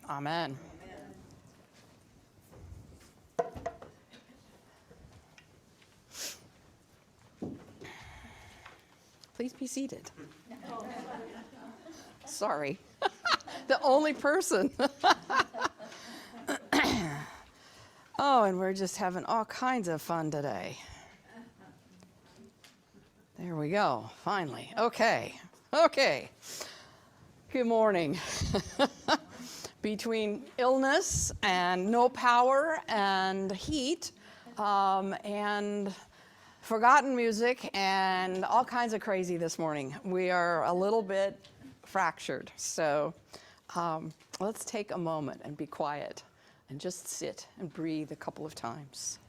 Amen. Please be seated. Sorry. The only person. Oh, and we're just having all kinds of fun today. There we go, finally. Okay. Good morning. Between illness and no power and heat and forgotten music and all kinds of crazy this morning, we are a little bit fractured. So let's take a moment and be quiet and just sit and breathe a couple of times.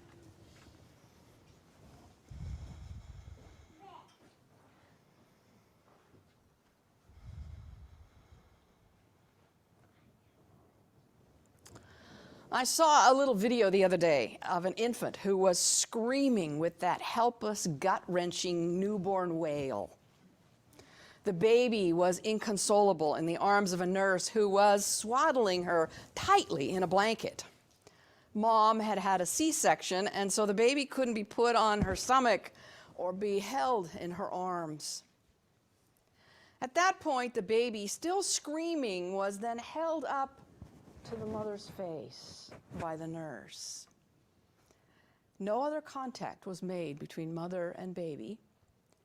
I saw a little video the other day of an infant who was screaming with that helpless, gut-wrenching newborn wail. The baby was inconsolable in the arms of a nurse who was swaddling her tightly in a blanket. Mom had had a C-section, and so the baby couldn't be put on her stomach or be held in her arms. At that point, the baby, still screaming, was then held up to the mother's face by the nurse. No other contact was made between mother and baby,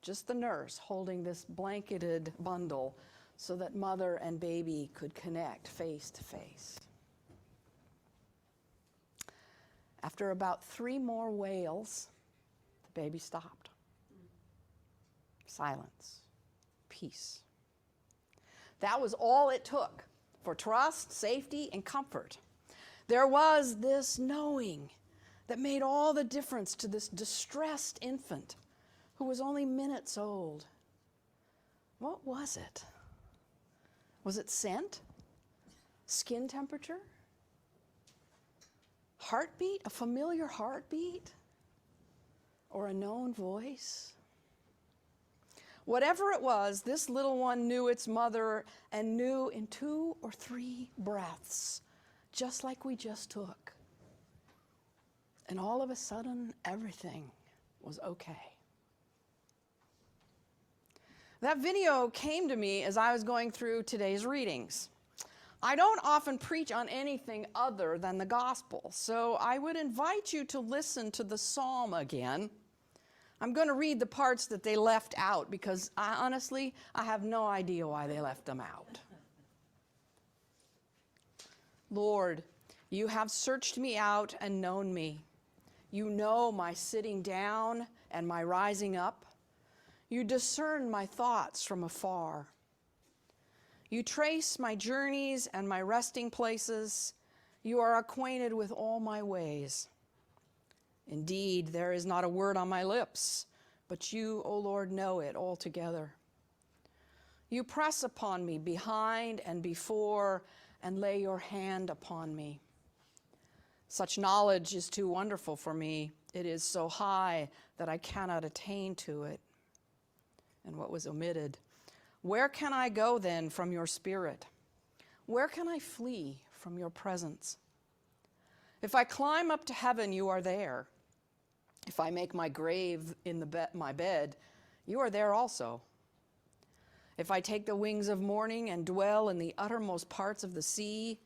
just the nurse holding this blanketed bundle so that mother and baby could connect face to face. After about 3 more wails, the baby stopped. Silence, peace. That was all it took for trust, safety, and comfort. There was this knowing that made all the difference to this distressed infant who was only minutes old. What was it? Was it scent? Skin temperature? Heartbeat? A familiar heartbeat? Or a known voice? Whatever it was, this little one knew its mother and knew in 2 or 3 breaths, just like we just took. And all of a sudden, everything was okay. That video came to me as I was going through today's readings. I don't often preach on anything other than the gospel, so I would invite you to listen to the psalm again. I'm going to read the parts that they left out because honestly, I have no idea why they left them out. Lord, you have searched me out and known me. You know my sitting down and my rising up. You discern my thoughts from afar. You trace my journeys and my resting places. You are acquainted with all my ways. Indeed, there is not a word on my lips, but you, O Lord, know it altogether. You press upon me behind and before and lay your hand upon me. Such knowledge is too wonderful for me. It is so high that I cannot attain to it. And what was omitted? Where can I go then from your spirit? Where can I flee from your presence? If I climb up to heaven, you are there. If I make my grave in my bed, you are there also. If I take the wings of morning and dwell in the uttermost parts of the sea,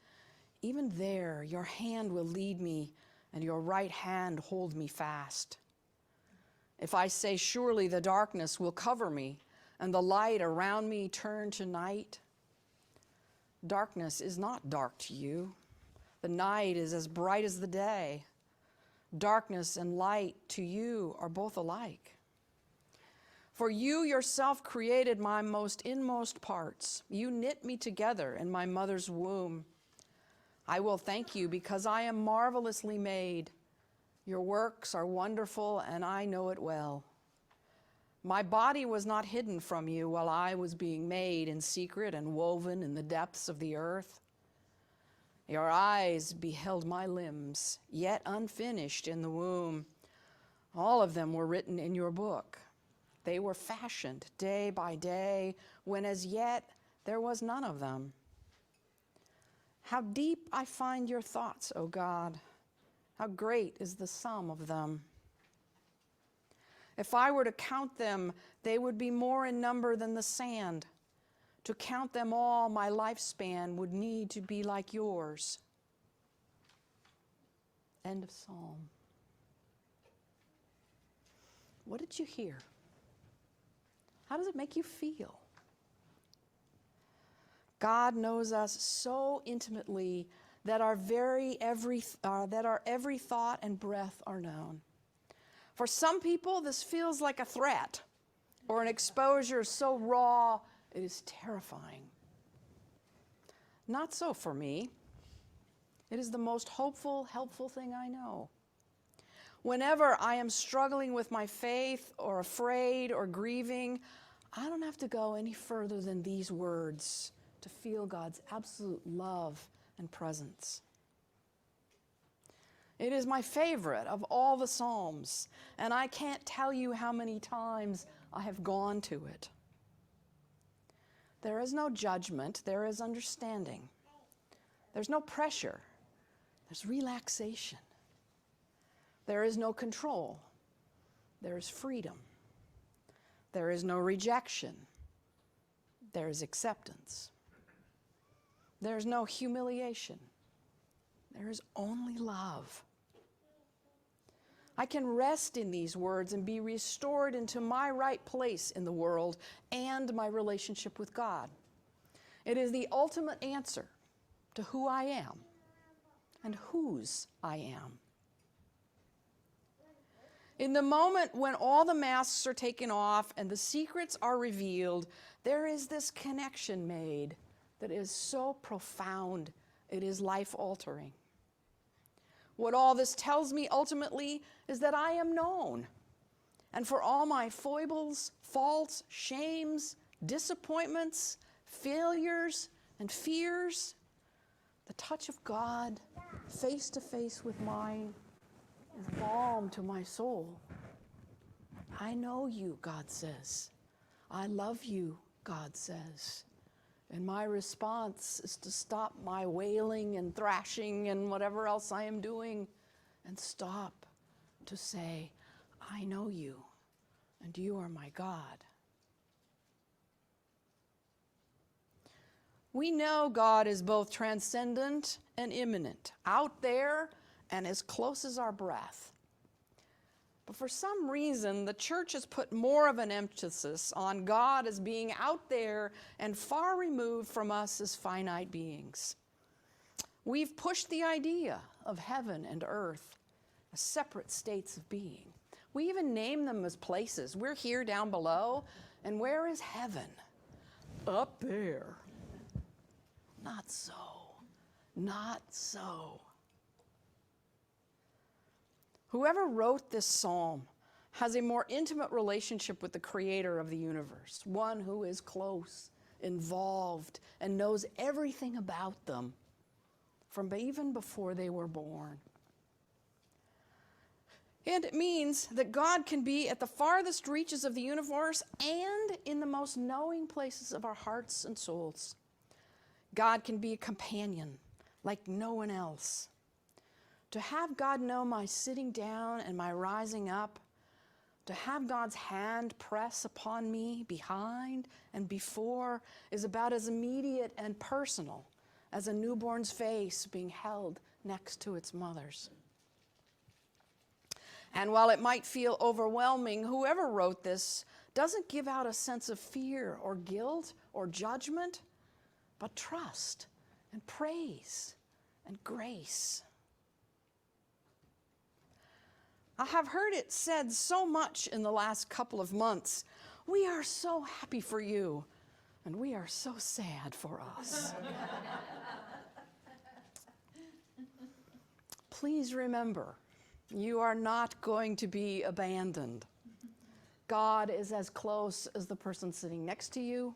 even there your hand will lead me and your right hand hold me fast. If I say, surely the darkness will cover me and the light around me turn to night, darkness is not dark to you. The night is as bright as the day. Darkness and light to you are both alike. For you yourself created my most inmost parts. You knit me together in my mother's womb. I will thank you because I am marvelously made. Your works are wonderful, and I know it well. My body was not hidden from you while I was being made in secret and woven in the depths of the earth. Your eyes beheld my limbs, yet unfinished in the womb. All of them were written in your book. They were fashioned day by day, when as yet there was none of them. How deep I find your thoughts, O God. How great is the sum of them. If I were to count them, they would be more in number than the sand. To count them all, my lifespan would need to be like yours. End of Psalm. What did you hear? How does it make you feel? God knows us so intimately that our every thought and breath are known. For some people, this feels like a threat or an exposure so raw it is terrifying. Not so for me. It is the most hopeful, helpful thing I know. Whenever I am struggling with my faith or afraid or grieving, I don't have to go any further than these words to feel God's absolute love and presence. It is my favorite of all the Psalms, and I can't tell you how many times I have gone to it. There is no judgment, there is understanding. There's no pressure, there's relaxation. There is no control, there is freedom. There is no rejection, there is acceptance. There is no humiliation, there is only love. I can rest in these words and be restored into my right place in the world and my relationship with God. It is the ultimate answer to who I am and whose I am. In the moment when all the masks are taken off and the secrets are revealed, there is this connection made that is so profound, it is life-altering. What all this tells me ultimately is that I am known. And for all my foibles, faults, shames, disappointments, failures, and fears, the touch of God face to face with mine is balm to my soul. I know you, God says. I love you, God says. And my response is to stop my wailing and thrashing and whatever else I am doing and stop to say, I know you, and you are my God. We know God is both transcendent and immanent, out there and as close as our breath. But for some reason, the church has put more of an emphasis on God as being out there and far removed from us as finite beings. We've pushed the idea of heaven and earth as separate states of being. We even name them as places. We're here down below, and where is heaven? Up there. Not so. Not so. Whoever wrote this psalm has a more intimate relationship with the creator of the universe, one who is close, involved, and knows everything about them from even before they were born. And it means that God can be at the farthest reaches of the universe and in the most knowing places of our hearts and souls. God can be a companion like no one else. To have God know my sitting down and my rising up, to have God's hand press upon me behind and before is about as immediate and personal as a newborn's face being held next to its mother's. And while it might feel overwhelming, whoever wrote this doesn't give out a sense of fear or guilt or judgment, but trust and praise and grace. I have heard it said so much in the last couple of months, we are so happy for you, and we are so sad for us. Please remember, you are not going to be abandoned. God is as close as the person sitting next to you.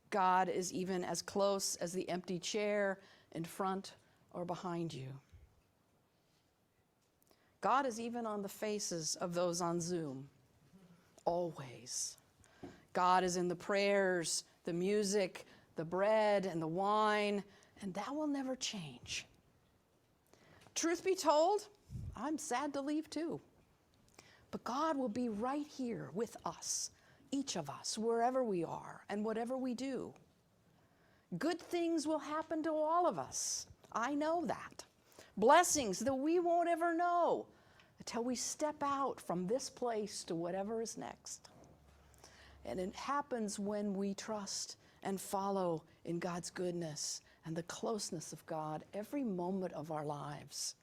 God is even as close as the empty chair in front or behind you. God is even on the faces of those on Zoom, always. God is in the prayers, the music, the bread and the wine, And that will never change. Truth be told, I'm sad to leave too. But God will be right here with us, each of us, wherever we are and whatever we do. Good things will happen to all of us. I know that. Blessings that we won't ever know until we step out from this place to whatever is next. And it happens when we trust and follow in God's goodness and the closeness of God every moment of our lives.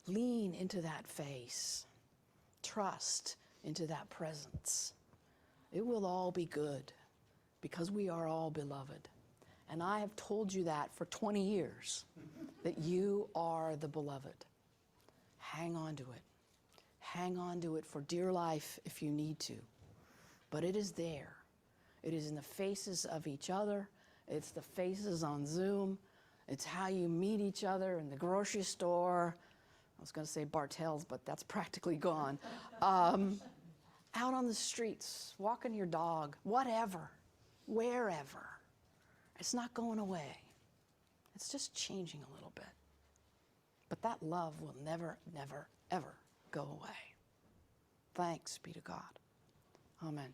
Lean into that face. Trust into that presence. It will all be good because we are all beloved. And I have told you that for 20 years, that you are the beloved. Hang on to it. Hang on to it for dear life if you need to. But it is there. It is in the faces of each other. It's the faces on Zoom. It's how you meet each other in the grocery store. I was going to say Bartell's, but that's practically gone. Out on the streets, walking your dog, whatever, wherever. It's not going away. It's just changing a little bit. But that love will never, never, ever go away. Thanks be to God. Amen.